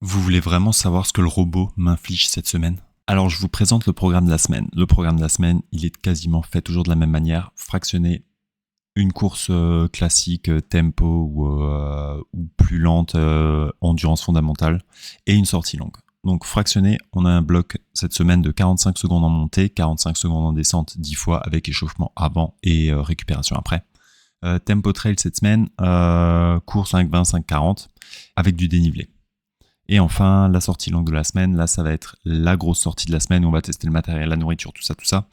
Vous voulez vraiment savoir ce que le robot m'inflige cette semaine? Alors je vous présente le programme de la semaine. Le programme de la semaine, il est quasiment fait toujours de la même manière, fractionné, une course classique, tempo ou plus lente, endurance fondamentale, et une sortie longue. Donc fractionné, on a un bloc cette semaine de 45 secondes en montée, 45 secondes en descente 10 fois avec échauffement avant et récupération après. Tempo trail cette semaine, course 5-20, 5-40 avec du dénivelé. Et enfin, la sortie longue de la semaine, là, ça va être la grosse sortie de la semaine où on va tester le matériel, la nourriture, tout ça.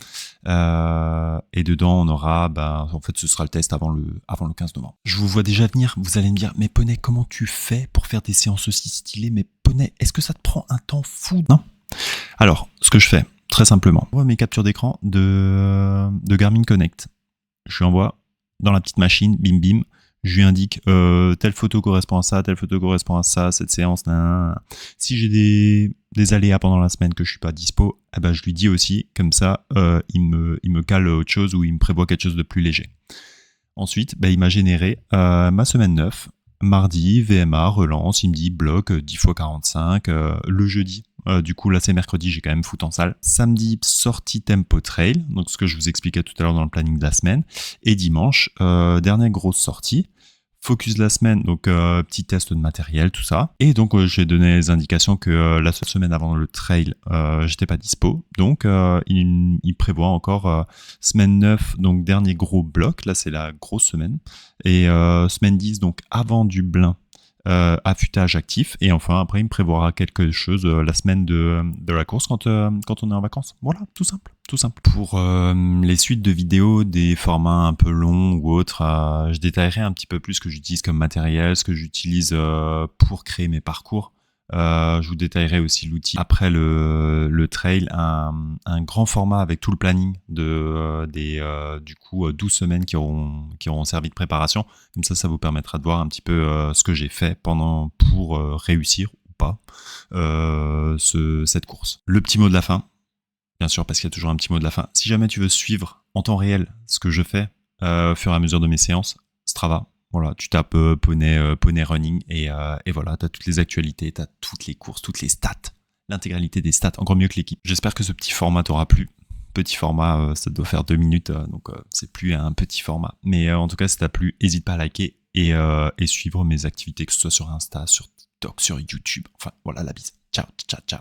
Et dedans, on aura, en fait, ce sera le test avant le 15 novembre. Je vous vois déjà venir, vous allez me dire, mais Poney, comment tu fais pour faire des séances aussi stylées? Mais Poney, est-ce que ça te prend un temps fou? Non? Alors, ce que je fais, très simplement, je vois mes captures d'écran de Garmin Connect. Je lui envoie dans la petite machine, bim bim, je lui indique telle photo correspond à ça, telle photo correspond à ça, cette séance, nan. Si j'ai des aléas pendant la semaine que je suis pas dispo, je lui dis aussi, comme ça, il me cale autre chose ou il me prévoit quelque chose de plus léger. Ensuite, il m'a généré ma semaine 9, mardi, VMA, relance, il me dit bloc 10 x 45, le jeudi. Du coup, là, c'est mercredi, j'ai quand même foot en salle. Samedi, sortie tempo trail, donc ce que je vous expliquais tout à l'heure dans le planning de la semaine. Et dimanche, dernière grosse sortie. Focus de la semaine, donc petit test de matériel, tout ça. Et donc j'ai donné les indications que la seule semaine avant le trail, j'étais pas dispo. Donc il prévoit encore semaine 9, donc dernier gros bloc, là c'est la grosse semaine. Et semaine 10, donc avant du Blain, affûtage actif. Et enfin après il me prévoira quelque chose la semaine de la course quand on est en vacances. Voilà, tout simple. Tout simple. Pour les suites de vidéos, des formats un peu longs ou autres, je détaillerai un petit peu plus ce que j'utilise comme matériel, ce que j'utilise pour créer mes parcours. Je vous détaillerai aussi l'outil. Après le trail, un grand format avec tout le planning du coup 12 semaines qui auront servi de préparation. Comme ça vous permettra de voir un petit peu ce que j'ai fait pour réussir ou pas cette course. Le petit mot de la fin. Bien sûr, parce qu'il y a toujours un petit mot de la fin. Si jamais tu veux suivre en temps réel ce que je fais au fur et à mesure de mes séances, Strava, voilà, tu tapes Poney Running et voilà, tu as toutes les actualités, tu as toutes les courses, toutes les stats, l'intégralité des stats, encore mieux que l'équipe. J'espère que ce petit format t'aura plu. Petit format, ça doit faire 2 minutes, donc c'est plus un petit format. Mais en tout cas, si t'as plu, n'hésite pas à liker et suivre mes activités, que ce soit sur Insta, sur TikTok, sur YouTube. Enfin, voilà, la bise. Ciao, ciao, ciao.